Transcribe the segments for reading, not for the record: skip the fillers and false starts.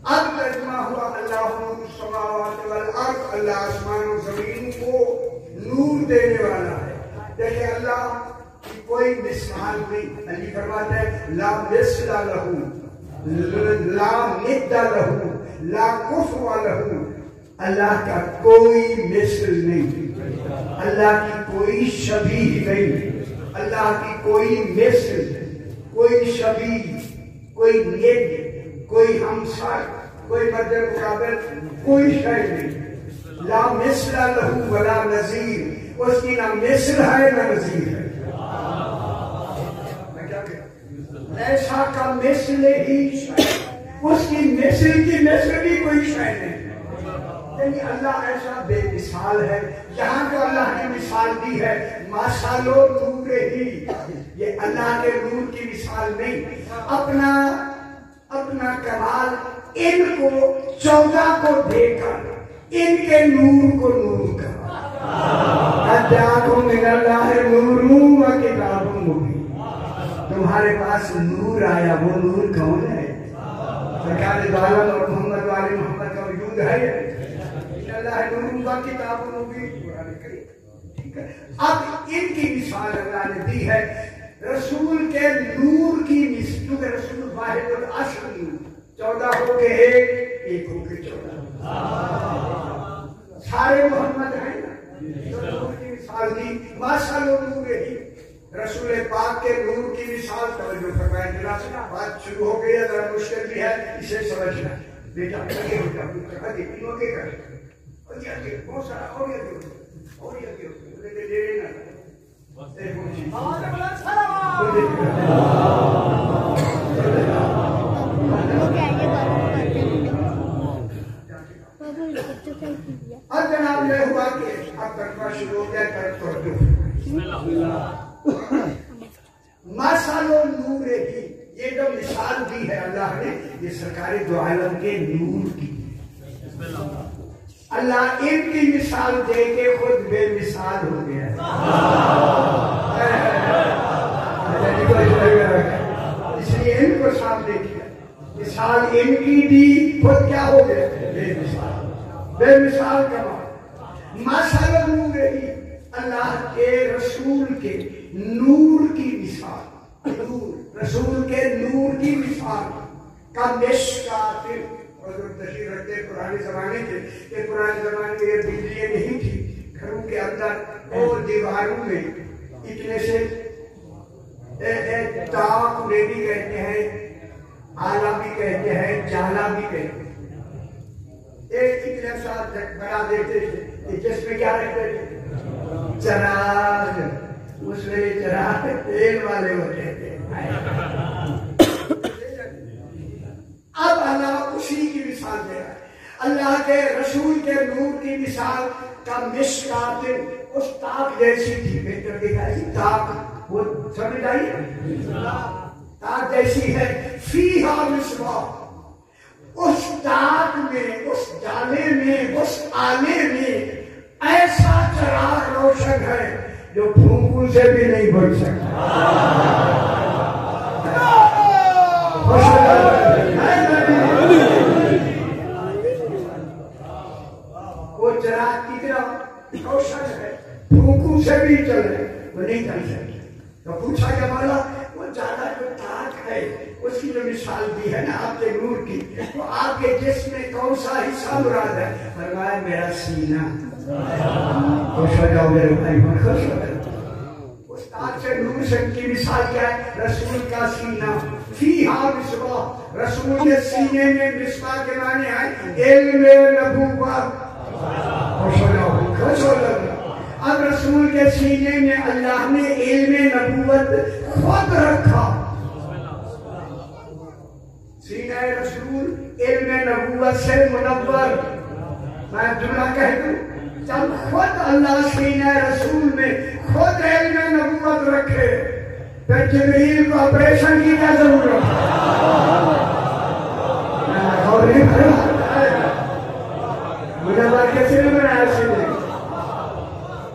اب ترجمہ ہوا اللہ نور السماوات والارض، اللہ آسمان و زمین کو نور دینے والا ہے۔ دیکھیں اللہ کی کوئی مثال نہیں، علی فرماتا ہے لا مثل لہو لا ند لہو لا کفو لہو، اللہ کا کوئی مثل نہیں، اللہ کی کوئی شبیہ نہیں، اللہ کی کوئی مثل، کوئی شبیہ، کوئی ند، کوئی ہمسر، کوئی مد مقابل، کوئی شے نہیں۔ لا مثل لہو ولا نظیر، اس کی نہ مثل ہے نہ نظیر ہے۔ ایسا کا مثل ہی شے، اس کی مثل بھی کوئی شے نہیں، یعنی اللہ ایسا بے مثال ہے۔ یہاں جو اللہ نے مثال دی ہے ماشاءاللہ نور ہی، یہ اللہ کے نور کی مثال نہیں، اپنا کمال ان کو 14 کو دے کر ان کے نور کو نور کر من اللہ نور و کتاب مبین، تمہارے پاس نور آیا، وہ نور کون ہے؟ سرکار دو عالم اور محمد والے محمد کا وجود ہے، اللہ نور و کتاب مبین، قرآن کریم۔ ٹھیک ہے، اب ان کی مثال اللہ نے دی ہے رسول کے نور کی مثال، کیونکہ رسول واحد الاصل نور، 14 ہو کے ایک ہو کے 14 سارے محمد ہیں نا، نور کی مثال دی ماشاءاللہ نور ہی۔ رسول پاک کے نور کی مثال توجہ فرمائیں جناب، بات شروع ہو گئی ہے، ذرا مشکل بھی ہے اسے سمجھنا۔ بیٹا آگے ہو جاؤ، آگے آگے کر، آگے بہت سارا اور یہ اب جناب یہ ہوا کہ اب ترجمہ شروع ہو گیا، ماشاءاللہ نور ہی، یہ جو مثال دی ہے اللہ نے یہ سرکار دو عالم کے نور کی، اللہ ان کی مثال دے کے خود بے مثال ہو گیا ہے، اس لیے ان کو سامنے کیا، مثال ان کی دی، خود کیا ہو گیا؟ بے مثال، بے مثال کمال۔ ماشاءاللہ نور ہی، اللہ کے رسول کے نور کی مثال، رسول کے نور کی مثال کا مشکات، اور جو تشریح رکھتے پرانے زمانے کے کہ پرانے زمانے میں یہ بجلیاں نہیں تھی، گھروں کے اندر اور دیواروں میں اتنے سے تاک میں بھی کہتے ہیں، آلہ بھی کہتے ہیں، جالا بھی کہتے ہیں، ایک اتنے ساتھ بنا دیتے تھے جس میں کیا رکھتے تھے؟ چراغ، اس میں چراغ تیل والے ہوتے تھے۔ اب اللہ اسی کی مثال دے رہا ہے، اللہ کے رسول کے نور کی مثال کا مشکات، اس تاک جیسی تھی، بہتر دکھائی تاک، وہ سمجھ آئیے تاک جیسی ہے، فیہا مصباح، اس تاک میں، اس جالے میں، اس آلے میں ایسا چراغ روشن ہے جو پھونکوں سے بھی نہیں بڑھ سکتا۔ وہ چراغ کتنا روشن ہے، پھونکوں سے بھی چلے، وہ نہیں چل سکتے۔ تو پوچھا کہ مولا وہ زیادہ جو تاک ہے اس کی جو مثال دی ہے نا آپ کے نور کی، وہ آپ کے جسم میں کون سا حصہ مراد ہے؟ فرمایا میرا سینہ۔ خوش ہو جاؤ میرے بھائی، خوش ہو جاؤ۔ اس تاک سے نور سے کی مثال کیا ہے؟ رسول کا سینہ، فیہا مصباح، رسول کے سینے میں مصباح کے معنی ہے علم نبوت۔ خوش ہو جاؤ، خوش ہو جاؤ۔ اب رسول کے سینے میں اللہ نے علم نبوت خود رکھا، سینہ رسول علم نبوت سے منور۔ میں جملہ کہہ دوں، جب خود اللہ سینہ رسول میں خود علم نبوت رکھے پھر جبریل کو آپریشن کی کیا ضرورت ہے؟ مجھے بات کیسے نہیں بنایا سیدھے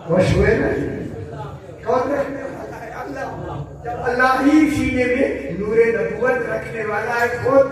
خوش ہوئے نا؟ کون رکھنے والا ہے؟ اللہ۔ جب اللہ ہی سینے میں نور نبوت رکھنے والا ہے خود،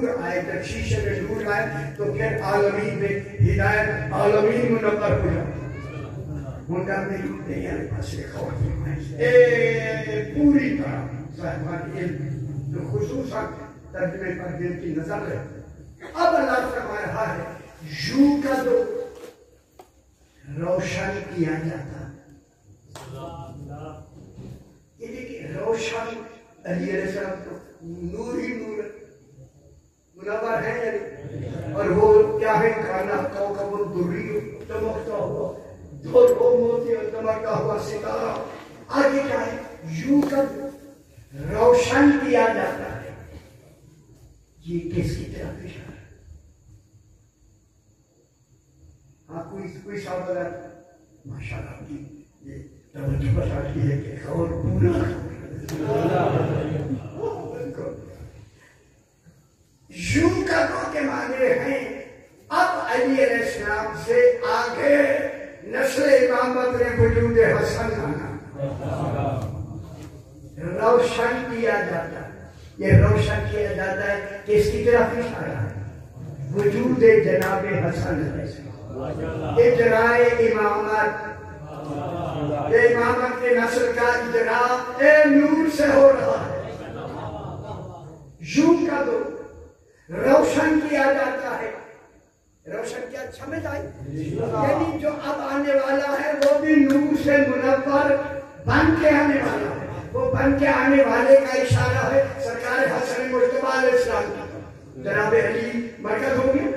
نور آئے، جب شیشے میں نور آئے تو پھر عالمین میں ہدایت، عالمین منور ہو جاتا. منڈا میں دنیا کے پاس پوری طرح صاحبان علم جو خصوصاً ترجمے پر دل کی نظر ہے. اب اللہ فرما رہا ہے یوں کا تو روشن کیا جاتا. یہ دیکھیں روشن علی علیہ السلام تو نور ہی نور منور ہے یعنی، اور وہ کیا ہے کانا کوکب الدری چمکتا ہوا دور وہ موتی اور چمکتا ہوا ستارہ. آگے کیا ہے یوں کا روشن کیا جاتا ہے. یہ کس کی طرف اشارہ؟ ہاں کوئی سوال ہے؟ ماشاءاللہ کی یہ توجہ بتاتی ہے کہ اور پورا یوں کا دو کے معنی ہیں. اب علی علیہ السلام سے آگے نسل امامت نے وجود حسن آنا روشن کیا جاتا ہے. یہ روشن کیا جاتا ہے کہ اس کی طرف اشارہ ہے وجود جناب حسن علیہ السلام. اجرائے امامت، یہ امامت کے نسل کا اجرا نور سے ہو رہا ہے. یوں کا دو روشن کیا جاتا ہے. روشن کیا سمجھ آئی؟ یعنی جو اب آنے والا ہے وہ بھی نور سے منور بن کے آنے والا ہے. وہ بن کے آنے والے کا اشارہ ہے سرکار حسن مجتبیٰ علیہ السلام کی. جناب علی مرکز ہو گیا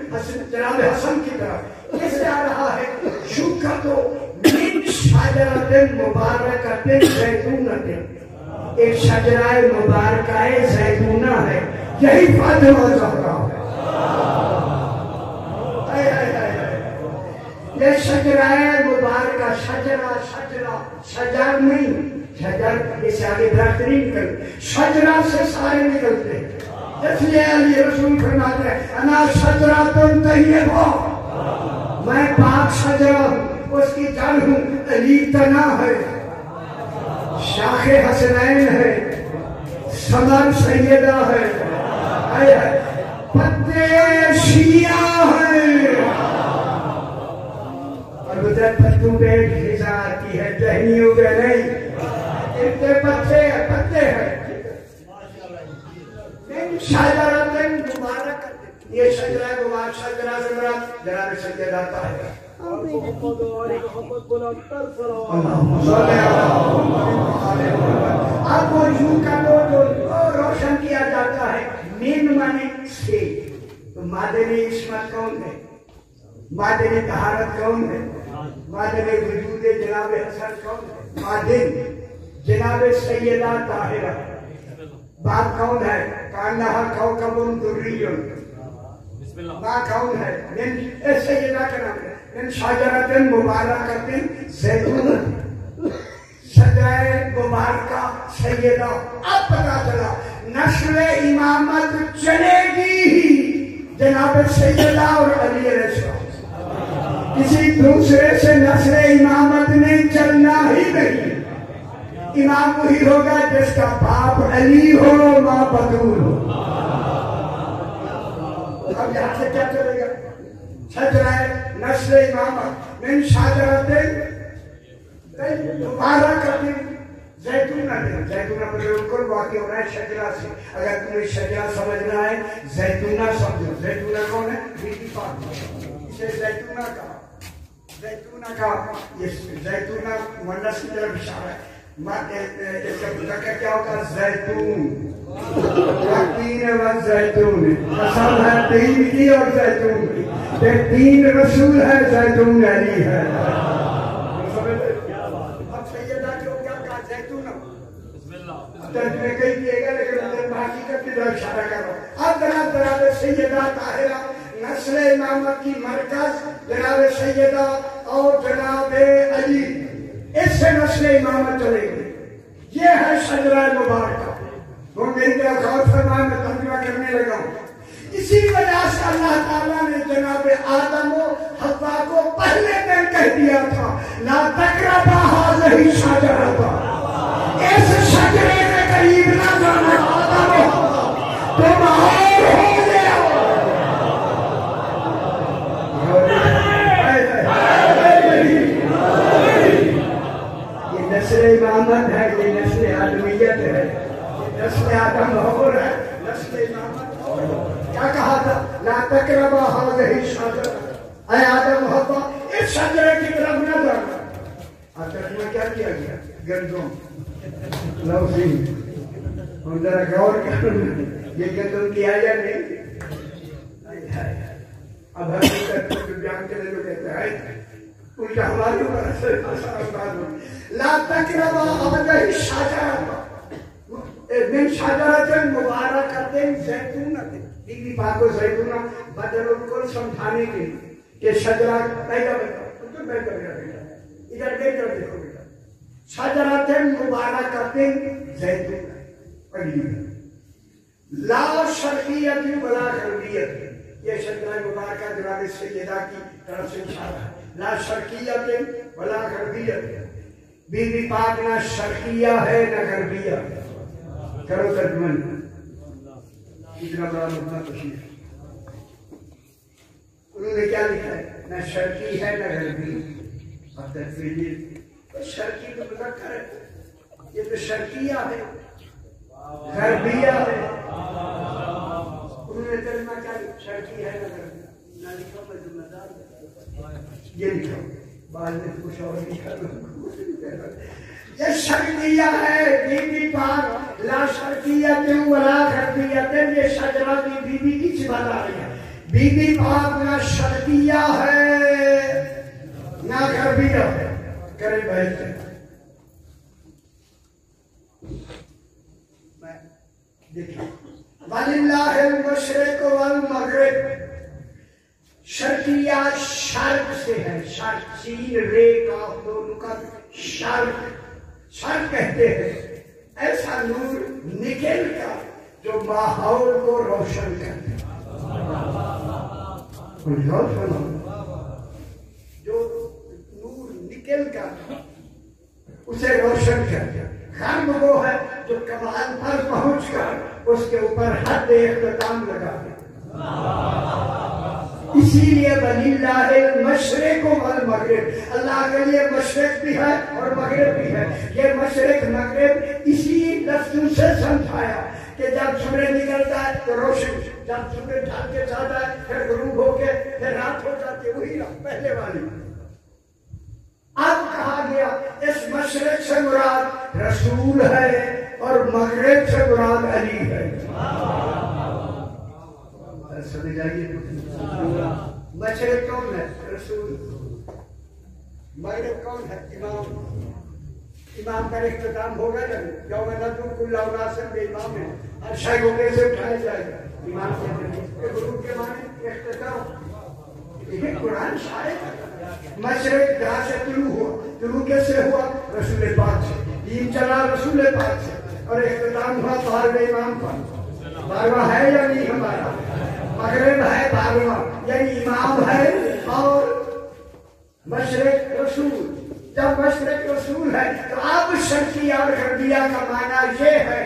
جناب حسن کی طرف. اس سے آ رہا ہے یوں کا تو من شجرۃ مبارکۃ زیتونۃ، ایک شجرہ مبارکہ زیتونہ ہے. یہی فاطمہ زہرا ہے. یہ شجرہ مبارکہ، شجر نہیں، شجر اس سے آگے درخت نہیں نکلتے، شجرہ سے سارے نکلتے ہیں. اس لیے علی رسول فرماتے ہیں انا شجرۃ طیبہ، میں پاک شجرہ ہوں، اس کی جڑ ہوں. علی تنا ہے، شاخ حسنین ہے، ثمر سیدہ ہے، پتے شیعہ ہیں. اور ادھر پتوں پہ غذا آتی ہے، ٹہنیوں پہ نہیں. اتنے پتے ہیں. شجرۃ مبارکۃ، یہ شجرہ مبارک، شجرہ سے مراد جناب سیدہ طاہرہ. اب وہ یوں کا جو روشن کیا جاتا ہے من مانے سے. تو معدن عصمت کون ہے؟ معدن طہارت کون ہے؟ معدن وجود جناب حسن کون ہے؟ معدن جناب سیدہ طاہرہ. باپ کون ہے؟ کانہا کوکب دری. ماں کون ہے؟ من سیدہ کا نام ہے من شجرۃ مبارکۃ زیتونہ، شجرہ مبارکہ سیدہ. اب پتا چلا نسل امامت چلے گی ہی جناب سیدہ اور علی علیہ السلام. کسی دوسرے سے نسل امامت نے چلنا ہی نہیں. امام وہی ہوگا جس کا باپ علی ہو، ماں بطول ہو. اب یہاں سے کیا چلے گا؟ شجرہ نسل امامت من شجرۃ مبارکۃ زیتونہ. زیتونہ پر بالکل واقع ہو رہا ہے شجرہ سے. اگر تمہیں شجرہ سمجھنا ہے زیتونہ سمجھو. زیتونہ کون ہے؟ بیوی فاطمہ. اسے زیتونہ کا یہ زیتونہ مونس کی طرف اشارہ ہے. اس کا مذکر کیا ہوتا ہے؟ زیتون. تین و زیتون، قسم ہے تین کی اور زیتون کی. تین رسول ہے، زیتون علی ہے. اب سیدہ کو کیا کہا؟ زیتون. ترجمے کئی کیے گا لیکن حقیقت کی طرف اشارہ کر رہا ہوں. اب جناب سیدہ طاہرہ نسل امامت کی مرکز جناب سیدہ اور جناب علی، اس سے نسل امامت چلے گی. یہ ہے شجرہ مبارکہ. وہ میری طرف غور فرمائے، میں ترجمہ کرنے لگا ہوں. اسی وجہ سے اللہ تعالیٰ نے جناب آدم و حوا کو پہلے دن کہہ دیا تھا لا تقربا هذه الشجرة، اس شجرے کے قریب نہ جانا. آدم و حوا تم اور ہو گے تقربا هذه الشجرة، اے آدم حوا اس شجرے کی طرف نہ جانا. اب ترجمہ کیا کیا گیا؟ گندم لوزی. اور ذرا غور کرو یہ گندم کیا یا نہیں. اب حقیقت کو بیان کرنے کو کہتے ہیں الٹا ہماری اوپر اثر لا تقربا هذه الشجرة من شجرة مباركة زيتونة. بیوی پاک کو زیتونہ بدل الکل سمجھانے کے لیے کہ شجرہ پہلا بیٹا تم بیٹا میرا بیٹا ادھر بیٹا دیکھو بیٹا شجرة مباركة زيتونة. پڑھیے لا شرقیت ولا غربیت. یہ شجرہ مبارکہ جناب سیدہ کی طرف سے اشارہ ہے. لا شرقیت ولا غربیت. بیوی پاک نہ شرقیہ ہے نہ غربیہ. کرو ترجمہ. اتنا بڑا مبنا تشریف انہوں نے کیا لکھا ہے؟ نہ شرقی ہے نہ غربی. اب تفصیل شرقی تو مذکر ہے، یہ تو شرقیہ ہے غربیہ ہے. انہوں نے ترجمہ کیا شرقی ہے نہ غربی نہ لکھا پر ذمہ دار یہ لکھا بعد میں کچھ اور لکھا. یہ شرقیہ ہے بیوی پاک. لا شرقیت ولا غربیت. یہ شجرہ کی بیوی کی صفت آ رہی ہے. بیوی پاک نہ شرقیہ ہے نہ غربیہ ہے. کرے بیٹھے دیکھیں وَلِلَّهِ الْمَشْرِقُ وَالْمَغْرِبُ. شرقیہ شرق سے ہے. شرق سین رے کاف دونوں کا شرق. شرق کہتے ہیں ایسا نور نکل کا جو ماحول کو روشن کرتے ہیں. جو نور نکل کا اسے روشن کرتے ہیں. غرب وہ ہے جو کمال پر پہنچ کر اس کے اوپر حد اختتام لگا دے. اسی لیے وَلِلَّهِ الْمَشْرِقُ وَالْمَغْرِبُ. اللہ کے لیے مشرق بھی ہے اور مغرب بھی ہے. یہ مشرق مغرب اسی لفظوں سے سمجھایا کہ جب سورج نکلتا ہے تو روشن، جب سورج ڈھل کے جاتا ہے پھر غروب ہو کے پھر رات ہو جاتی ہے. وہی پہلے والی. اب کہا گیا اس مشرق سے مراد رسول ہے اور مغرب سے مراد علی ہے. سمجھ آئیے. مشرق کون ہے؟ رسول. مغرب کون ہے؟ امام. امام کا اختتام ہوگا جب یوم ندعو کل اناس بامامہم ہے. ہر شے کو کیسے اٹھایا جائے گا؟ امام کے غروب کے معنی اختتام. یہ قرآن شاعر. مشرق جہاں سے طلوع ہوا. طلوع کیسے ہوا؟ رسول پاک سے. دین چلا رسول پاک سے اور اختتام ہوا 12ویں امام پر. 12واں ہے یا نہیں ہمارا؟ مغرب ہے 12واں یعنی امام ہے اور مشرق رسول. جب مشرق رسول ہے تو اب شرقیہ اور غربیہ کا معنی یہ ہے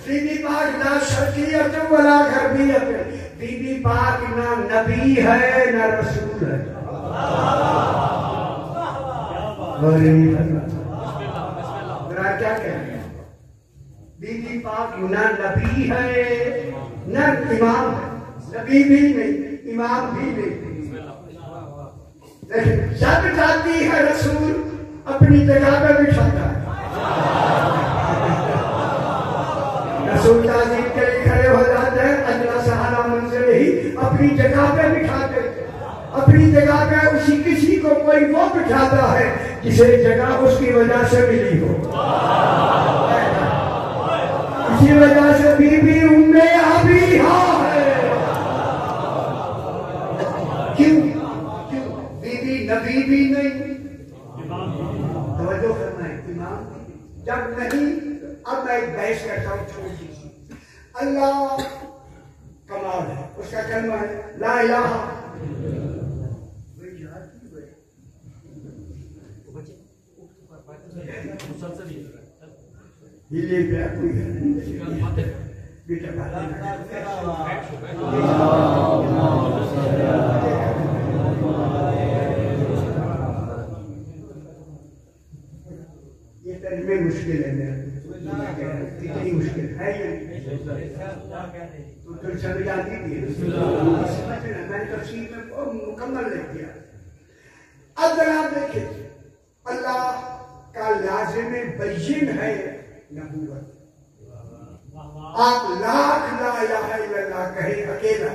بی بی پاک نہ شرقیت ولا غربیت. بی بی پاک نہ نبی ہے نہ رسول ہے. کیا کہیں بی بی پاک نہ نبی ہے نہ امام ہے. نبی بھی نہیں امام بھی نہیں. لیکن جب جاتی ہے رسول اپنی جگہ پہ بٹھاتا ہے. رسول تعظیم کے لیے کھڑے ہو جاتے ہیں. اجلا سہارا منزل ہی اپنی جگہ پہ بٹھاتے ہیں. اپنی جگہ پہ اسی کسی کو کوئی وہ بٹھاتا ہے جسے جگہ اس کی وجہ سے ملی ہو. اسی وجہ سے بی بی ام ابیہا ہے. کیوں؟ بی بی نبی بھی نہیں. توجہ کرنا ہے. امام جب نہیں. اب میں ایک بحث کرتا ہوں چھوٹی سی. اللہ کمال ہے. اس کا کلمہ ہے لا الہ. یہ ترجمے مشکل ہے. اتنی مشکل ہے تو سمجھ آتی تھی. مسیح میں مکمل لے گیا۔ اب جناب دیکھیں اللہ کا لازم بین ہے نبوت۔ آپ لاکھ لا الہ الا اللہ کہیں اکیلا،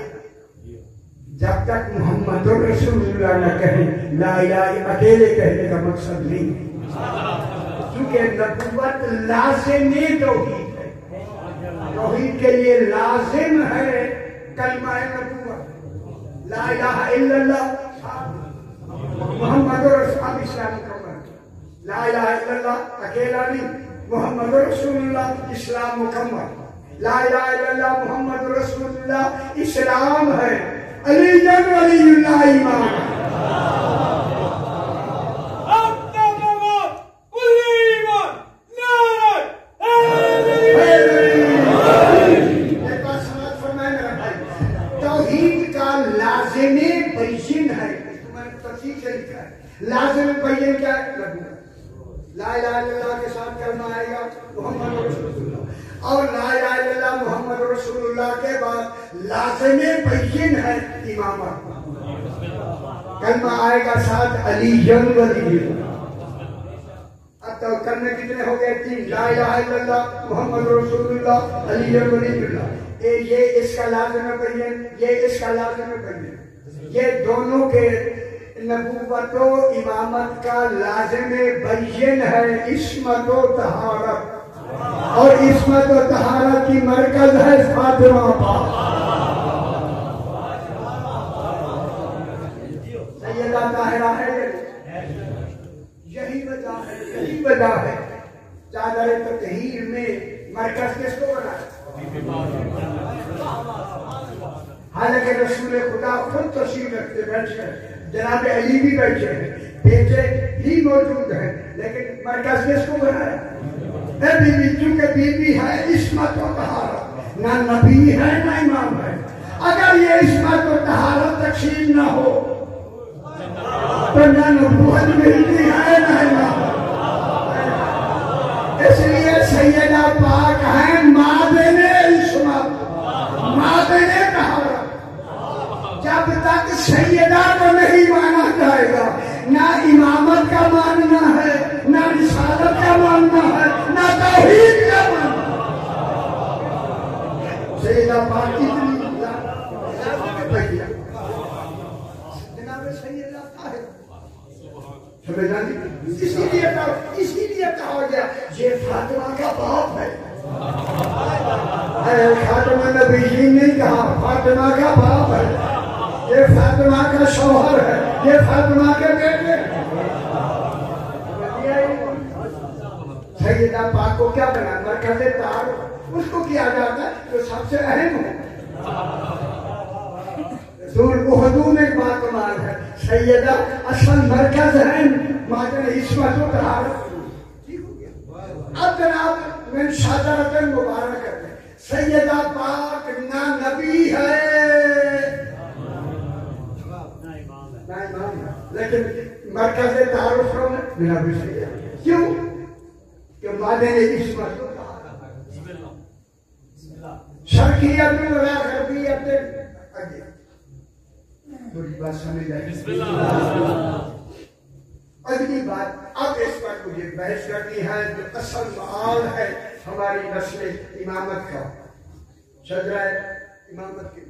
جب تک محمد رسول اللہ نہ کہیں لا الہ اکیلے کہنے کا مقصد نہیں ہے، کیونکہ نبوت لازم توحید ہے۔ توحید کے لیے لازم ہے کلمہ نبوت، لا الہ الا اللہ محمد رسول اللہ، اسلام مکمل۔ لا الہ الا اللہ اکیلا نہیں، محمد رسول اللہ اسلام مکمل۔ لا الہ الا اللہ محمد رسول اللہ اسلام ہے، علی ولی اللہ امام۔ توحید کا لازم بین ہے، میں نے تفصیل سے لکھا ہے۔ لازم بین کیا ہے؟ نبوت۔ لا الہ الا اللہ کے ساتھ کلمہ آئے گا محمد رسول اللہ، اور لا الہ الا اللہ محمد رسول اللہ کے بعد لازم بین ہے امامت، کلمہ آئے گا ساتھ علی ولی۔ اب تو کرنے کتنے ہو گئے؟ تین، لا الہ الا اللہ محمد رسول اللہ علی ولی اللہ۔ یہ اس کا لازم بین، یہ اس کا لازم بین، یہ دونوں کے نبوت و امامت کا لازم بین ہے عصمت و طہارت، اور عصمت و طہارت کی مرکز ہے فاطمہ پاک۔ سیدہ طاہرہ ہے، یہی وجہ ہے، یہی وجہ ہے چادر تطہیر میں مرکز کس کو بنا؟ حالانکہ رسول خدا خود تشریف رکھتے بیٹھے ہیں، جناب علی بھی بیٹھے ہیں، بیٹے بھی موجود ہیں، لیکن مرکز کس کو بنایا؟ اے بی بی، چونکہ بی بی ہے عصمت و طہارت، نہ نبی ہے نہ امام ہے۔ اگر یہ عصمت و طہارت تقسیم نہ ہو تو نہ نبوت ملتی ہے نہ امام۔ اس لیے سیدہ پاک ہیں معدن عصمت، معدن طہارت۔ جب تک سیدہ کو نہیں مانا جائے گا، نہ امامت کا ماننا ہے، نہ رسالت کا ماننا ہے، نہ توحید کا ماننا ہے۔ سیدہ پاک اتنی جناب سیدہ طاہرہ، اسی لیے کہا گیا یہ فاطمہ کا باپ ہے۔ خاتمہ نبیین نہیں کہا، فاطمہ کا باپ ہے، یہ فاطمہ کا شوہر ہے، یہ فاطمہ کے بیٹے ہیں۔ سیدہ پاک کو کیا بنا؟ مرکز تعارف اس کو کیا جاتا ہے جو سب سے اہم ہے۔ رسول احدو میں بات مان ہے، سیدہ اصل مرکز ہے معدن عصمت و طہارت۔ ٹھیک ہو گیا؟ اب جناب من شجرۃ مبارکۃ، سیدہ پاک نہ نبی ہے نہ امام ہے، لیکن مرکز تعارف کون ہے؟ نبی سیدہ۔ کیوں؟ کہ معدن عصمت و طہارت، شرقیت و غربیت۔ تھوڑی بات سمجھ آئی؟ اگلی بات، اب اس پر مجھے بحث کرنی ہے جو اصل معال ہے ہماری نسل امامت کا، شجرہ امامت کی۔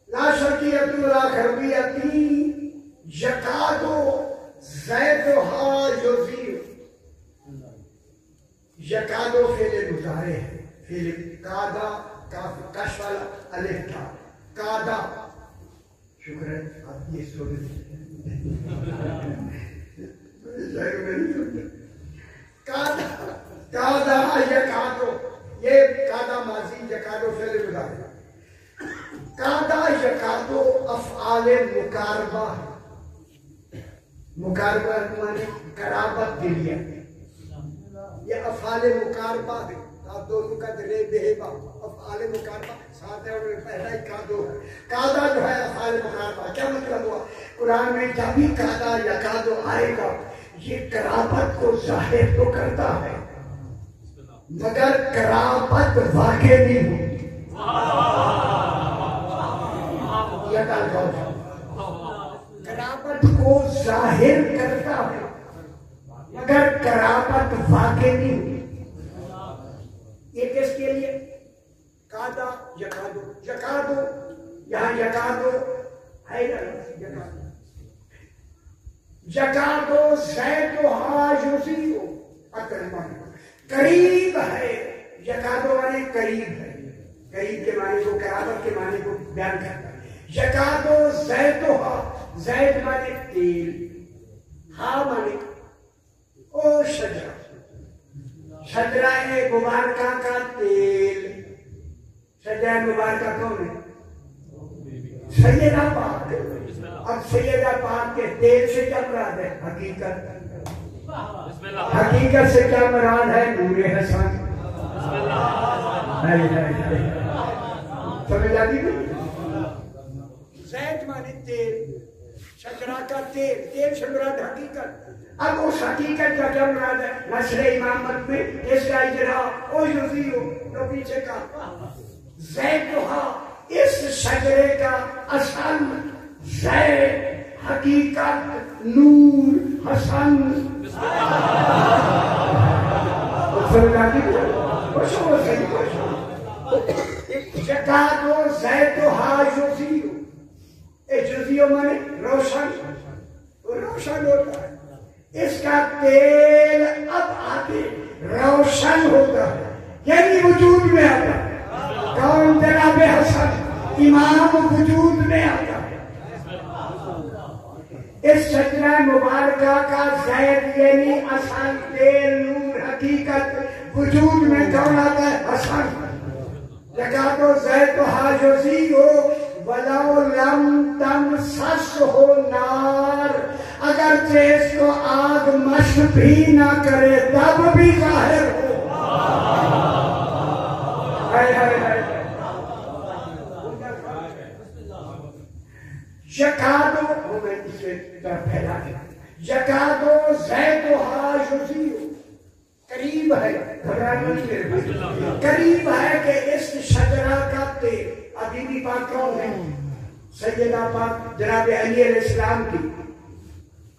لا شرقیت ولا غربیت یکاد زیدھا یضیء۔ یکاد فعل مضارع ہے، فعل کادا، کاف والا الف تھا، کادا۔ شکر ہے آپ یہ سن کادا یکادو، یہ کادا ماضی، یکادو فعل مضارع۔ کادا یکادو افعال مقاربہ، مقاربہ مانے قرابت کے لیے، یہ افعال مقاربہ ہے۔ آپ دونوں کا درے بہبا افعال مقاربہ ساتھ ہے، اور پہلا ہی کادو ہے۔ کادا جو ہے افعال مقاربہ، کیا مطلب ہوا؟ قرآن میں جب بھی کادا یا کادو آئے گا یہ قرابت کو ظاہر تو کرتا ہے مگر قرابت واقع نہیں ہوتی۔ یہ قرابت کو ظاہر کرتا ہے مگر قرابت واقع نہیں ہوتی. یہ کس کے لیے؟ کادا یکادو، یکادو یہاں یکادو ہے نا، یکادو زیتھا یوزیو قریب ہے. یکادو معنی قریب ہے، قریب کے معنی کو قرابت کے معنی کو بیان کرتا ہے. یکادو زیتھا، زیت معنی تیل، ہا معنی او شجرہ، شجرہ مبارکہ کا تیل. شجرہ مبارکہ کون ہے؟ سیدہ پاک. اب سیدہ پاک کے تیل سے کیا مراد ہے؟ حقیقت. حقیقت سے کیا مراد ہے؟ نور حسن. سمجھ آتی نہیں؟ زیت مانے تیل، شجرہ کا تیل، تیل سے مراد حقیقت. اب اس حقیقت کا کیا مراد ہے؟ نسل امامت میں اس کا اجرا او یوزیو جو پیچھے کا زیتھا، اس شجرے کا اصل زیت، حقیقت، نور، حسن. یکادو زیتھا یوزیو، یوزیو مانے روشن، روشن ہوتا ہے. اس کا تیل اب آگے روشن ہوتا ہے، یعنی وجود میں آتا ہے. کون؟ جناب حسن امام وجود میں آتا ہے. اس شجرہ مبارکہ کا زید یعنی اصل، تیل، نور، حقیقت، وجود میں کون آتا ہے؟ حسن. یکادو زیتھا یوزیو ولو لم تمسسہ نار، اگرچہ اس کو آگ مس بھی نہ کرے تب بھی ظاہر ہو. یکادو، میں اسے طرف پھیلا دیا، یکادو زیتھا یوزیو قریب ہے، قریب ہے کہ اس شجرہ کا تیل. ابھی بھی پاک کون ہے؟ سیدہ پاک جناب علی علیہ السلام کی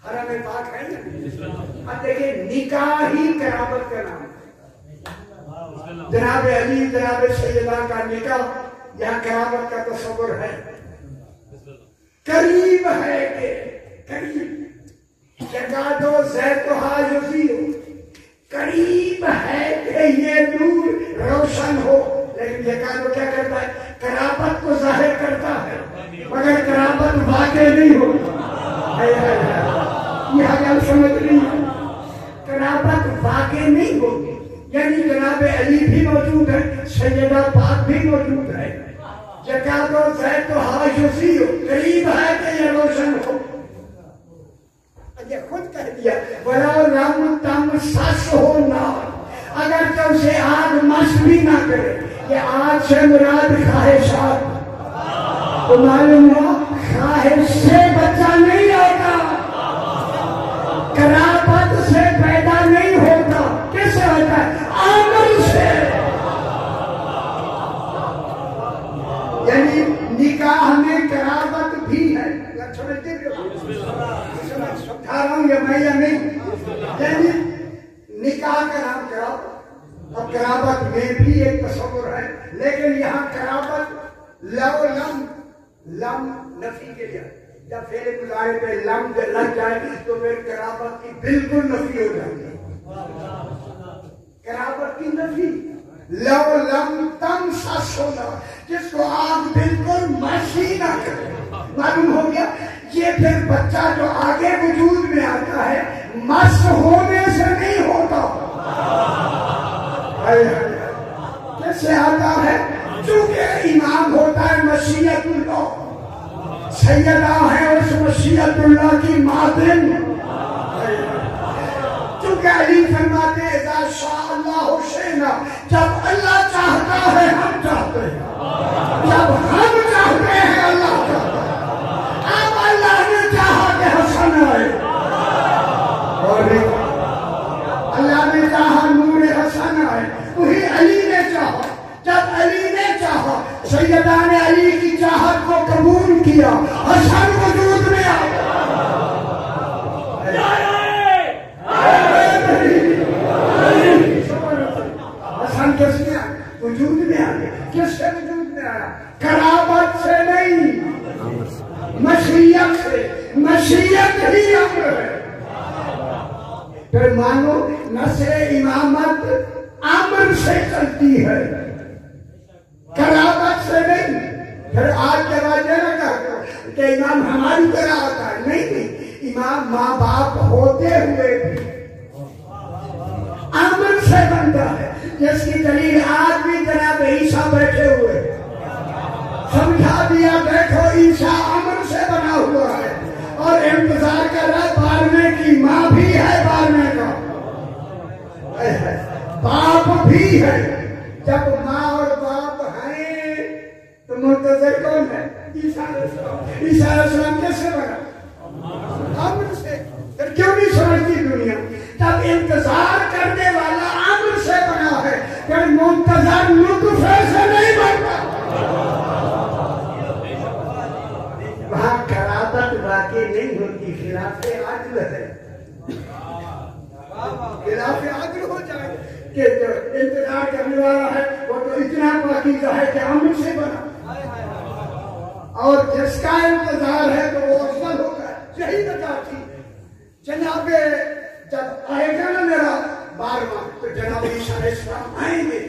حرم پاک ہے نا. اب دیکھیں نکاح ہی قرابت کا نام ہے. جناب علی جناب سیدہ کا نکاح یہاں قرابت کا تصور ہے. قریب ہے کہ قریب، یکادو زیتھا یوزیو قریب ہے کہ یہ نور روشن ہو. لیکن یکادو کیا کرتا ہے؟ قرابت کو ظاہر کرتا ہے مگر قرابت واقع نہیں ہوتی. یہ حال سمجھ نہیں ہے. قرابت واقع نہیں ہوتی، یعنی جناب علی بھی موجود ہے، سیدہ پاک بھی موجود ہے. یکادو زیتھا یوزیو قریب ہے کہ یہ روشن ہو. یہ خود کہہ دیا ولو لم تمسسہ نار، اگر تو اسے آگ مس بھی نہ کرے. یہ آگ سے مراد خواہشات. تو معلوم ہوا خواہش سے بچہ نہیں ہوتا، قرابت سے پیدا نہیں ہوتا. کس سے ہوتا ہے؟ عمل سے. یعنی نکاح میں قرابت بھی ہے. سمجھتے سمجھا رہا ہوں یا میں یا نہیں؟ یعنی نکاح کا نام قرابت. اب قرابت میں بھی ایک تصور ہے، لیکن یہاں قرابت لو لم نفی کے لیے. جب فعل مضارع پہ لم لگ جائے تو پھر قرابت کی بالکل نفی ہو جائے گی. قرابت کی نفی. لو لم تمسسہ نار، جس کو آگ بالکل مس ہی نہ کرے. معلوم ہو گیا یہ پھر بچہ جو آگے وجود میں آتا ہے مس ہونے سے نہیں ہوتا. کیسے آتا ہے؟ چونکہ امام ہوتا ہے مشیت اللہ، سیدہ ہے اس مشیت اللہ کی مادن. چونکہ علی فرماتے ہیں اذا شاء اللہ شیئا، جب اللہ چاہتا ہے ہم چاہتے ہیں، جب ہم چاہتے ہیں اللہ چاہتا ہے. اب اللہ نے چاہا کہ حسن آئے، اور اللہ نے چاہا نور حسن آئے. وہی علی نے چاہا. جب علی نے چاہا، سیدہ نے علی کی چاہت کو قبول کیا، حسن وجود میں آ گیا۔ حسن کس میں آ گیا؟ وجود میں آ گیا۔ کس سے وجود میں آیا؟ قرابت سے نہیں، مشیت سے۔ مشیت ہی امر ہے۔ پھر مانو نسل امامت امر سے چلتی ہے، قرابت سے نہیں۔ پھر آج کے بعد یہ نہ کہ امام ہماری طرح ہوتا ہے، نہیں، امام ماں باپ ہوتے ہوئے بھی امر سے بنتا ہے، جس کی دلیل آج بھی جناب عیسیٰ بیٹھے ہوئے سمجھا دیا، دیکھو عیسیٰ امر سے بنا ہوا ہے اور انتظار کر رہا ہے 12ویں کی۔ ماں بھی ہے 12ویں کا، باپ بھی ہے۔ جب ماں اور باپ ہیں تو منتظر کون ہے؟ عیسیٰ علیہ السلام۔ عیسیٰ علیہ السلام کیسے بنا؟ امر سے۔ پھر کیوں نہیں سمجھتی دنیا؟ جب انتظار کرنے والا امر سے بنا ہے، پھر منتظر نطفے سے نہیں بنتا۔ وہاں قرابت واقع نہیں ہوتی، خلاف عدل ہے۔ خلاف عدل ہو جائے کہ جو انتظار کرنے والا ہے وہ تو اتنا پاکیزہ ہے کہ امر سے بنا، اور جس کا انتظار ہے تو وہ افضل ہوگا۔ یہی وجہ تھی جناب جب آئے گا نا میرا 12واں تو جناب عیسیٰ علیہ السلام آئیں گے،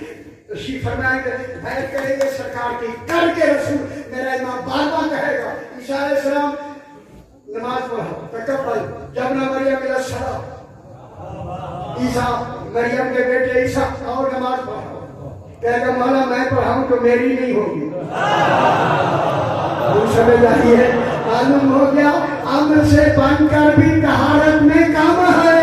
تشریف فرمائیں گے، بیعت کریں گے سرکار کی، کر کے رسول میرا امام 12واں کہے گا۔ عیسیٰ علیہ السلام نماز پڑھو، تکبر جبنا مریم علیہ السلام، عیسیٰ مریم کے بیٹے عیسیٰ اور نماز پڑھو، کہے گا مولا میں پڑھاؤں تو میری نہیں ہوگی۔ سمجھ آئی ہے؟ معلوم ہو گیا امر سے بن کر بھی طہارت میں کام ہے۔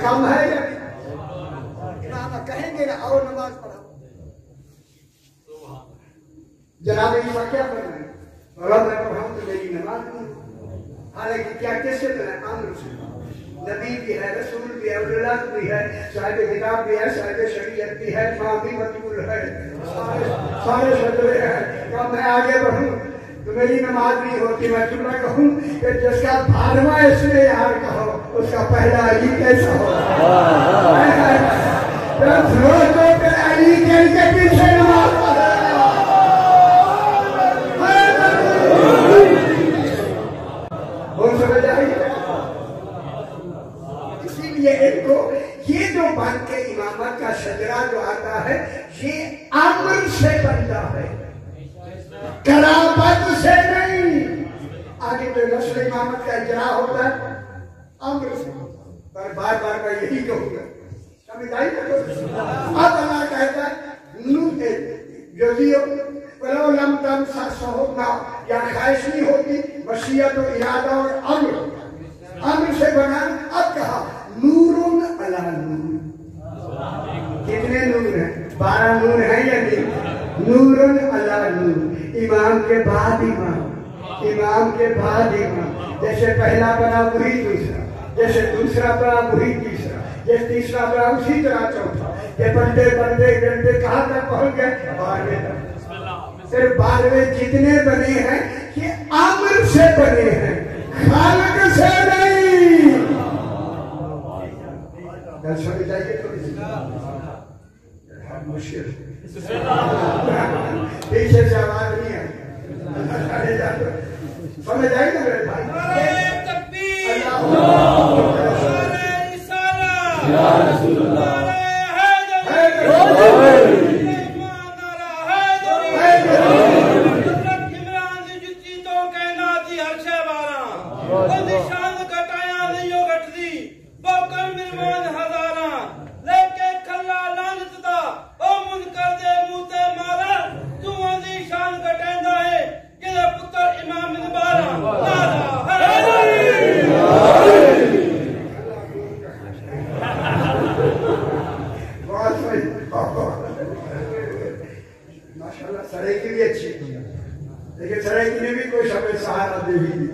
کم ہے کہیں گے نا اور نماز پڑھو۔ جناب عیسیٰ کیا کرنا ہے؟ مولا میں پڑھاؤں تو میری نماز نہیں، حالانکہ کیا کس سے کرنا؟ امر سے۔ نبی بھی ہے، رسول بھی ہے، اولاد بھی ہے، صاحب کتاب بھی ہے، صاحب شریعت بھی ہے، ماں بھی مقبول ہے، سارے شطرے ہیں۔ کیا میں آگے بڑھوں تو میری نماز نہیں ہوتی؟ میں تمہیں کہوں کہ جس کا 12واں اس میں یار کہو اس کا پہلا علی کیسا ہو؟ علی کے پیچھے نماز سمجھ آئی؟ اسی لیے ان کو یہ جو بن کے امامت کا شجرہ جو آتا ہے یہ امر سے بنتا ہے، قرابت سے نہیں۔ آگے جو نسل امامت کا اجرا ہوتا ہے امر سے، پر بار بار میں یہی کہوں گا، سمجھ آئی نا؟ اب اللہ کہتا ہے یوزیو ولو لم تمسسہم یا خواہش نہیں ہوتی، مشیت و ارادہ اور امر سے بنا۔ اب کہا نور علی نور، کتنے نور ہیں؟ 12 نور ہیں یا نہیں؟ نور علی نور، امام کے بعد امام، امام کے بعد امام، جیسے پہلا بنا وہی دوسرا، جیسے دوسرا بنا وہی تیسرا، جیسے تیسرا بنا اسی طرح چوتھا، یہ بڑھتے بڑھتے بڑھتے کہاں تک پہنچ گئے؟ 12ویں تک۔ پھر 12ویں جتنے بنے ہیں یہ امر سے بنے ہیں، خالق سے نہیں۔ سمجھ جائیے تھوڑی سی مشکل، پیچھے سے آواز نہیں آئی، سمجھ آئی نا میرے بھائی؟ سرائکی بھی اچھی لیکن سرائکی نے بھی کوئی شب سہارا دے دی۔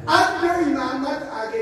اب جو امامت آگے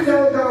14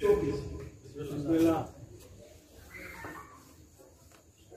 24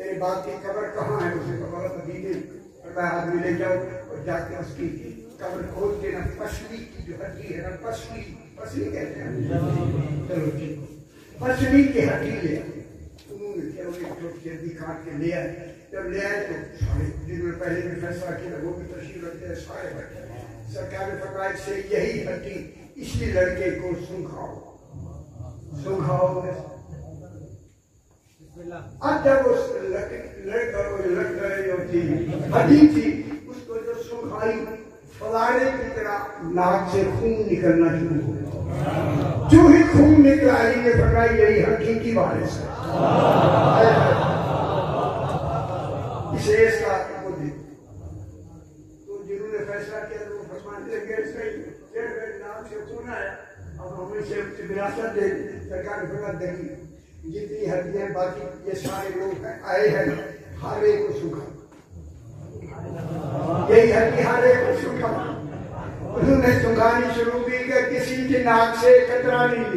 تیرے باپ کی قبر کہاں ہے؟ اسے قبر مدینے میں آدمی لے جاؤ اور جا کے اس کی قبر کھول کے نا پسلی کی جو ہڈی ہے نا پسلی کہتے ہیں، چلو ٹھیک، پسلی کی ہڈی لے انہوں نے کیا جلدی کاٹ کے لے آئے. جب لے آئے تو سارے جنہوں نے پہلے بھی فیصلہ کیا وہ بھی تشریف رکھتے ہیں، سارے بیٹھے. سرکار نے فرمایا سے یہی ہڈی اسی لڑکے کو سنگھاؤ. اب جب اس لڑکے جو تھی ہڈی تھی اس کو جو سنگھائی فوارے کی طرح ناک سے خون نکلنا شروع ہوا. جو ہی خون نکلا علی نے فرمایا یہی حقیقی وارث ہے. اسے اس کا وہ دے. تو جنہوں نے فیصلہ کیا وہ فرمانے لگے صحیح ناک سے خون آیا اب ہمیں سے وراثت دے. سرکار نے فرمایا دیکھیے جتنی ہڈیاں باقی یہ سارے لوگ آئے ہیں ہر ایک کو سکھا، یہی ہڈی ہر ایک کو سکھا. انہوں نے سکھانی شروع کی کہ کسی کی ناک سے قطرہ نہیں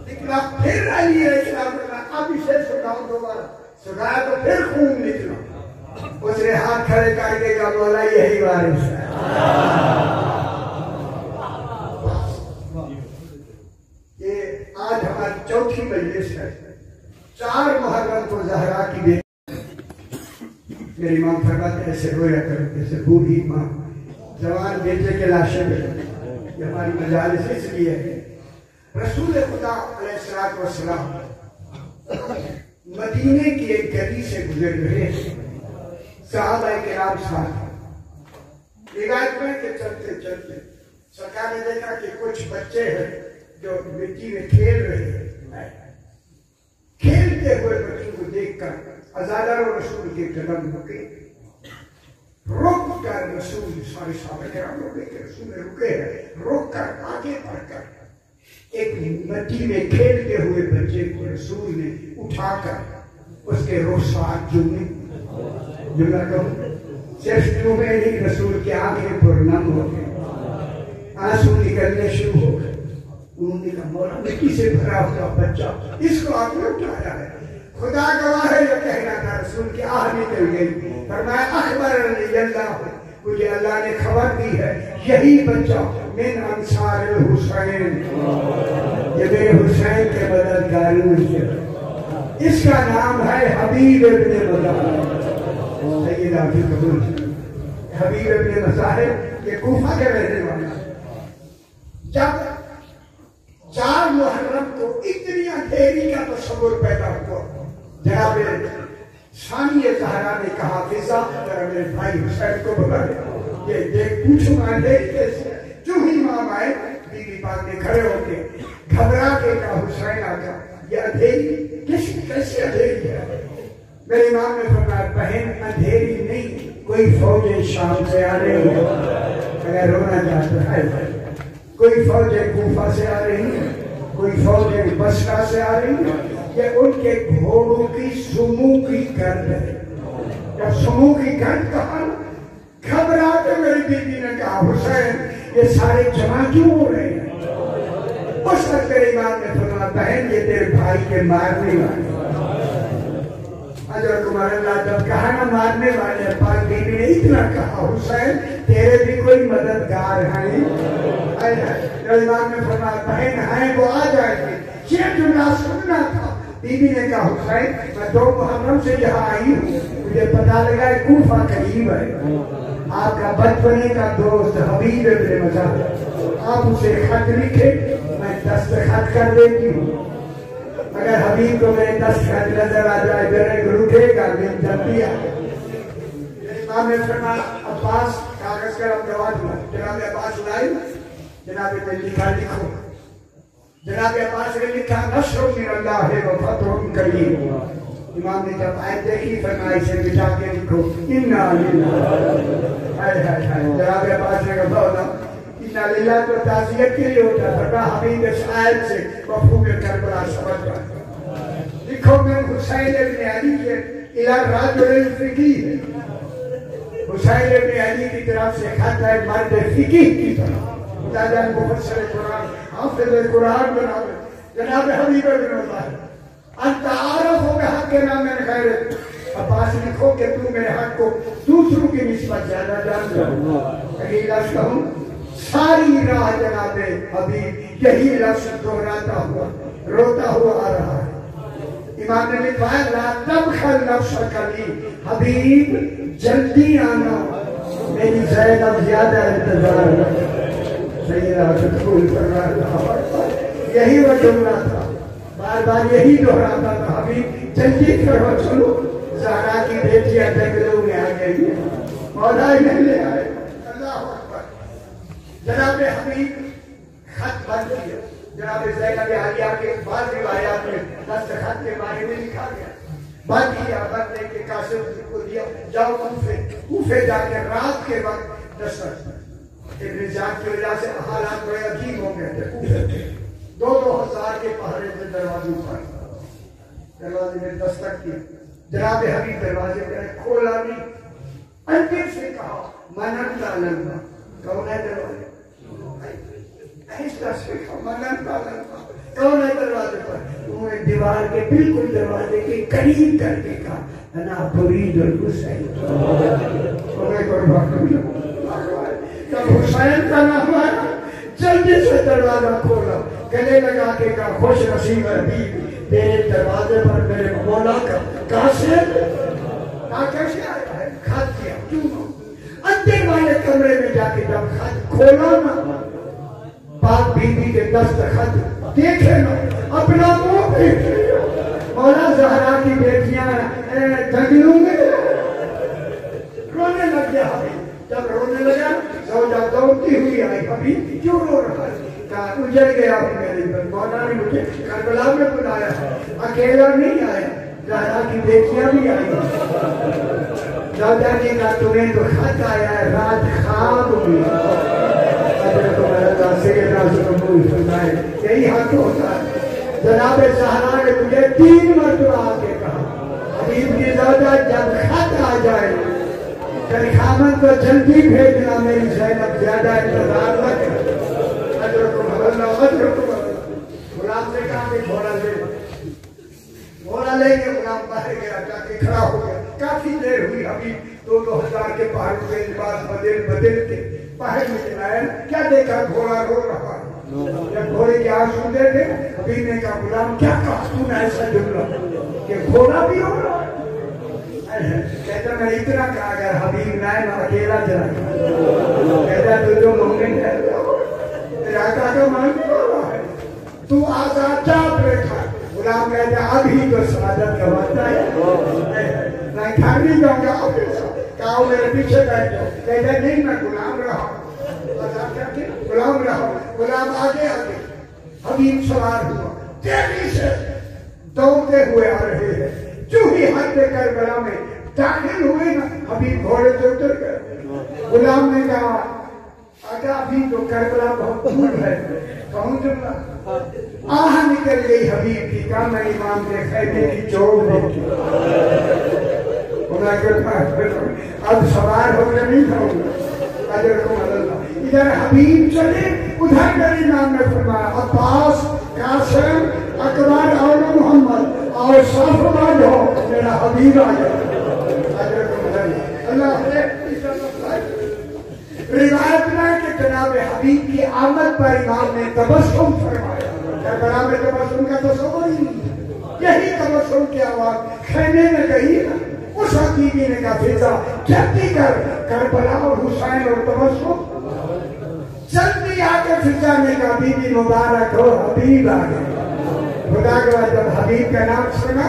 نکلا. پھر علی علیہ السلام نے اب اسے سکھاؤ دوبارہ. سکھایا تو پھر خون نکلا. اس نے ہاتھ کھڑے کر کے کہا مولا یہی وارث ہے. آج ہماری چوتھی مجلس ہے. 4 محرم کو زہرا کی بیٹی میری ماں فرماتے ایسے رویا کرتے جیسے بوڑھی ماں جوان بیٹے کے لاشے میں. یہ ہماری مجالس اس لیے ہے. رسول خدا علیہ السلام مدینے کی ایک گلی سے گزر رہے ہیں. صحابہ کرام ساتھ روایت میں کہ چلتے چلتے سرکار نے دیکھا کہ کچھ بچے ہیں جو مٹی میں کھیل رہے ہیں. کھیلتے ہوئے بچوں کو دیکھ کر عزادار و رسول کے قدم رکے. رک کر رسول سارے صحابہ کرام رکے کہ رسول رکے ہیں. رک کر آگے بڑھ کر ایک مٹی میں کھیلتے ہوئے بچے کو رسول نے اٹھا کر اس کے رخسار جمے. جملہ کہوں صرف جمعے نہیں رسول کی آنکھیں پرنم ہو گئے، آنسو نکلنے شروع ہو گئے. انہوں نے کہا مولا مٹی سے بھرا ہوا بچہ اس کو آپ نے اٹھایا ہے. خدا گواہ ہے یہ کہنا تھا. رسول کی آہ نکل گئی. فرمایا اخبرنی اللہ، مجھے اللہ نے خبر دی ہے یہی بچہ من انصار الحسین، یہ میرے حسین کے مددگاروں سے. اس کا نام ہے حبیب ابن مظاہر. سیدہ کی قبول حبیب ابن مظاہر یہ کوفہ کے رہنے والا. جب 4 محرم کو اتنی اندھیری کا تصور پیدا ہوا، جناب ثانی زہرا نے کہا فضا ذرا میرے بھائی حسین کو بلا لے. یہ دیکھ پوچھوں گا اندھیری کیسے. جو ہی امام آئے بی بی پاک نے کھڑے ہو کے گھبرا کے کہا حسین آقا یہ اندھیری کیسے اندھیری ہے؟ میرے امام نے فرمایا بہن اندھیری نہیں، کوئی فوج شام سے آ رہی ہے. اگر رونا چاہتا ہے کوئی فوج کوفہ سے آ رہی ہے، کوئی فوج بصرہ سے آ رہی ہے. یہ ان کے گھوڑوں کی سمو کی گرد ہے. جب سمو کی گرد کہا گھبرا کے میری بیوی نے کہا حسین یہ سارے جمع کیوں ہو رہے ہیں؟ اس وقت میرے امام نے فرمایا بہن یہ تیرے بھائی کے مارنے والے. حضرت عمر اللہ جب کہا نا مارنے والے، پاک بیوی نے اتنا کہا حسین تیرے بھی کوئی مددگار ہیں. امام نے فرمایا بہن ہیں وہ آ جائیں گے. یہ جملہ سننا تھا. بیوی نے کہا حسین میں 2 محرم سے یہاں آئی ہوں، مجھے پتا لگا ہے کوفہ قریب ہے. آپ کا بچپنے کا دوست حبیب ابن مظاہر، آپ اسے خط لکھے میں دستخط کر دیتی ہوں. اگر حبیب کو میرے دستخط نظر آ جائے میرے رکے گا میں جلدی آ. امام نے فرمایا عباس کاغذ کا گواہ دیا. جناب عباس لائے. جناب نے لکھا لکھو. جناب عباس نے لکھا نصر من اللہ و فتح قریب. امام نے جب آیت دیکھی فرمایا اسے بچا کے لکھو انا للہ. جناب عباس نے کہا انا للہ تو تعزیت کے لیے ہوتا ہے. فرمایا حبیب اس آیت سے مفہوم کربلا سمجھ گئے. لکھو میں حسین ابن علی کے الہ رجل فقیہ. حسین ابن علی کی طرف سے خط ہے مرد فقیہ کی طرف. مفسر قرآن حافظ قرآن بنا. جناب حبیب ابن مظاہر انت عارف ہو بحق نام من غیرک. عباس لکھو کہ تو میرے حق کو دوسروں کی نسبت زیادہ جانتا ہے. یہی لفظ کہوں ساری راہ جناب حبیب یہی لفظ دہراتا ہوا روتا ہوا آ رہا ہے. امام نے لکھا ہے لا تبخل نفسک لی حبیب جلدی آنا میری زینب زیادہ انتظار ہے. سیدہ تدخل کر رہا تھا یہی وہ جملہ تھا بار بار یہی دہراتا تھا حبیب جلدی کرو چلو زہرا کی بیٹیاں جنگلوں میں آ گئی ہیں مولا ہی لے آئے. اللہ اکبر. جناب حبیب خط بند کیا. جناب زینب عالیہ کے بعض روایات میں دستخط کے بارے میں لکھا گیا بند کیا بندنے کے قاسم کو دیا جاؤ کوفے جا کے رات کے وقت دستخط. ابن زیاد کی وجہ سے حالات بڑے عجیب ہو گئے تھے کوفے کے 2,000 کے پہرے سے دروازوں پر دروازے میں دستک کی. جناب حبیب دروازے پہ کھولا نہیں اندر سے کہا منن تعلم کون ہے دروازے ایسا سے کہا منن تعلم کون ہے دروازے پر. انہوں نے دیوار کے بالکل دروازے کے قریب کر کے کہا انا برید الحسین. انہیں قربان جب حسین کا نام آیا جلدی سے دروازہ کھولا گلے لگا کے کہا خوش نصیب حبیب میرے دروازے پر میرے مولا کا قاسم کیسے آیا ہے. خط کیا کیوں اندر والے کمرے میں جا کے جب خط کھولا نا پاک بی بی کے دستخط دیکھے نا اپنا منہ دیکھے مولا زہرا کی بیٹیاں جنگلوں میں رونے لگ گیا. جب رونے لگا زوجہ دوڑتی ہوئی آئی حبیب کیوں رو رہا ہے. کہا اجڑ گیا ہوں میری پر مولا نے مجھے کربلا میں بلایا اکیلا نہیں آیا زہرا کی بیٹیاں بھی آئی. زوجہ نے کہا تمہیں تو خط آیا ہے رات خواب ہوئی. یہی حق ہوتا ہے. جناب زہرا نے مجھے 3 مرتبہ آ کے کہا حبیب کی زوجہ جب خط آ جائے خامن کو جلدی بھیجنا میری زینب زیادہ انتظار نہ کرے. غلام نے کہا کہ گھوڑا لے کے غلام باہر گیا جا کے کھڑا ہو گیا. کافی دیر ہوئی حبیب 2,000 کے پہاڑوں کے لباس بدل کے باہر نکل آیا. کیا دیکھا گھوڑا رو رہا ہے. جب گھوڑے کے آنسو دیکھے حبیب نے کہا غلام کیا کہا تو نے ایسا جملہ کہ گھوڑا بھی رو رہا ہے. کہتا میں اتنا کہا اگر حبیب نائے میں اکیلا چلا کہتا تو جو مومن ہے تیرا کا مانگنے والا ہے تو آزاد چاپ رکھا. غلام کہتا ابھی تو سعادت کا وقت ہے میں گھر نہیں جاؤں گا آفس. کہا میرے پیچھے بیٹھ جاؤ. کہتا نہیں میں غلام رہا آزاد کر کے غلام رہا. غلام آگے آگے حبیب سوار ہوا تیزی سے دوڑتے ہوئے آ رہے ہیں. جو ہی حد کربلا میں داخل ہوئے نا حبیب گھوڑے سے اتر گئے. غلام نے کہا آقا ابھی تو کربلا بہت دور ہے کہوں جملہ آہ نکل گئی حبیب کی. کہا میں امام کے خیمے کی چوڑ دیکھی اب سوار ہو کے نہیں جاؤں گا. ادھر حبیب چلے ادھر میری امام نے فرمایا عباس قاسم اکبر اور محمد اور صاف بات ہو میرا حبیب آ جائے. اللہ روایت میں کہ جناب حبیب کی آمد پر امام نے تبسم فرمایا. کربلا میں تبسم کا تصور ہی نہیں. یہی تبسم کی آواز خیمے میں گئی نا. اس حقیقی نے کہا فضا جلدی کر کربلا اور حسین اور تبسم جلدی آ کے فضا نے کہا بی بی مبارک ہو حبیب آ گئے. خدا کے بعد جب حبیب کا نام سنا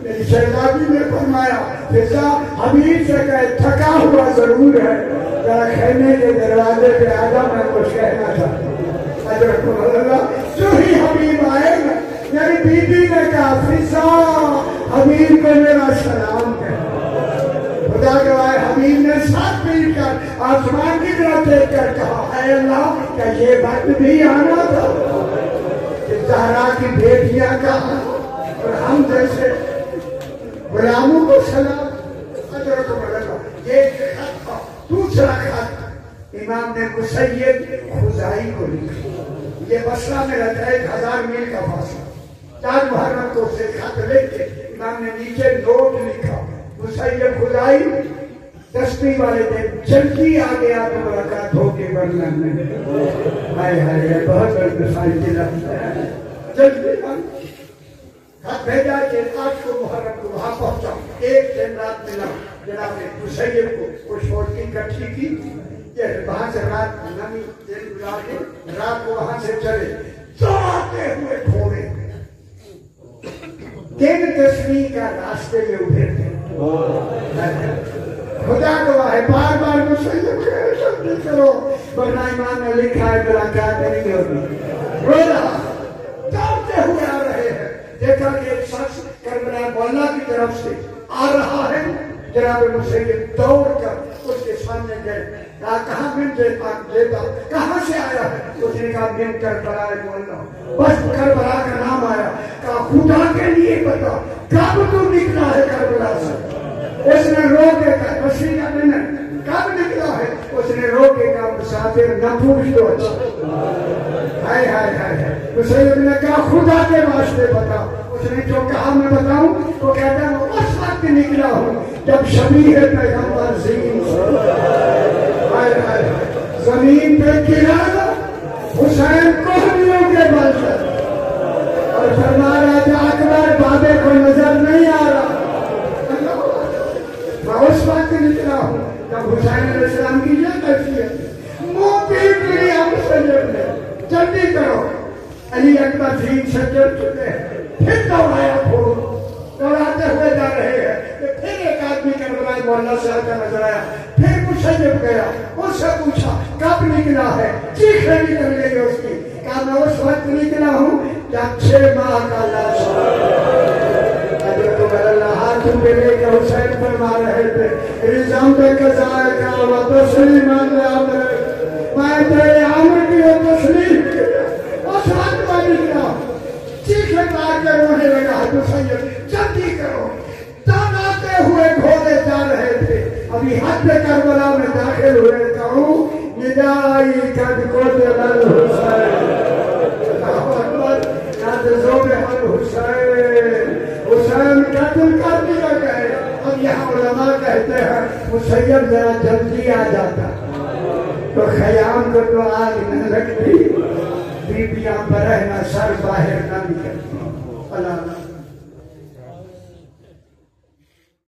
میری شہزادی نے فرمایا فضا حبیب سے کہے تھکا ہوا ضرور ہے ذرا خیمے کے دروازے پہ آجا میں کچھ کہنا چاہتا ہوں. جو ہی حبیب آئے گا میری بیوی نے کہا فضا حبیب کو میرا سلام کہہ. خدا کے بعد حبیب نے ساتھ مل کر آسمان کی طرف دیکھ کر کہا اے اللہ کیا یہ وقت بھی آنا تھا زہرا کی بیٹیاں کہا اور ہم جیسے غلاموں کو سلام. یہ خط تھا. دوسرا خط امام نے مسید خزائی کو لکھا. یہ بصرہ میں رہتا ہے 1000 میل کا فاصلہ. 4 محرم کو سے خط لے کے امام نے نیچے نوٹ لکھا، مسیب خدائی 10ویں والے دن جلدی آ گیا تو ملاقات ہو کے ورنہ نہیں۔ ہائے ہائے بہت بڑی مثال کی لفظ ہے، جلدی خط بھیجا کہ 8 کو محرم کو وہاں پہنچا، 1 دن رات ملا جناب مسیب کو، وہ چھوٹی کٹھی کی، یہ وہاں سے رات نمی دن گزار کے رات کو وہاں سے چلے، دوڑتے ہوئے گھوڑے 3 10ویں کا راستے میں ابھر تھے۔ خدا گواہ ہے بار بار مسیب جلدی کرو ورنہ امام نے لکھا ہے ملاقات نہیں ہوگی۔ رو رہا دوڑتے ہوئے آ رہے ہیں، دیکھا کہ ایک شخص کربلا مولا کی طرف سے آ رہا ہے، جناب مسیب دوڑ کر اس کے سامنے گئے، کہاں من دیتا کہاں سے آیا ہے؟ اس نے کہا من کربلا مولا، بس کربلا کا نام آیا، کہا خدا کے لیے بتا کب تو نکلا ہے کربلا سے؟ اس نے رو کے کہا مسیح کا دن کب نکلا ہے؟ اس نے رو کے کہا مسافر نہ پوچھ دو اچھا۔ ہائے ہائے ہائے مسیح نے کہا خدا کے واسطے بتا، اس نے جو کہا میں بتاؤں، وہ کہتا ہے اس وقت نکلا ہوں جب شبیہ پیغمبر زمین زمین پہ گرا حسین کوہنیوں کے بل پر اور فرما رہا تھا اکبر بابے کو نظر نہیں آ رہا، میں اس وقت نکلا ہوں جب حسین علیہ السلام کی یہ کیفیت منہ پیٹ لیا مسیب نے، جلدی کرو۔ علی اکبر دین سے چل چکے ہیں، پھر دوڑایا پھول دوڑاتے ہوئے جا رہے ہیں، پھر ایک آدمی کربلا مولا سے آتا نظر آیا، پھر مسیب گیا، اس سے پوچھا کب نکلا ہے؟ چیخیں نکل گئی اس کی، کہا میں اس وقت نکلا ہوں جب 6 ماہ کا لاش ہاتھ میں لے کے حسین فرما رہے تھے رضام پہ قضائے کا و تسلیم میں تیرے عامر کی و تسلیم اس وقت میں نکلا، چیخیں مار کے رونے لگا مسیب جلدی کرو، داناتے ہوئے گھوڑے جا رہے تھے، ابھی حد کربلا میں داخل ہوئے، کہوں ندائی قد قتل الحسین حسین قتل کر دیا گئے۔ اب یہاں علماء کہتے ہیں مسیب ذرا جلدی آ جاتا تو خیام کو تو آگ نہ لگتی، بیبیاں برہنہ سر باہر نہ نکلتی۔ اللہ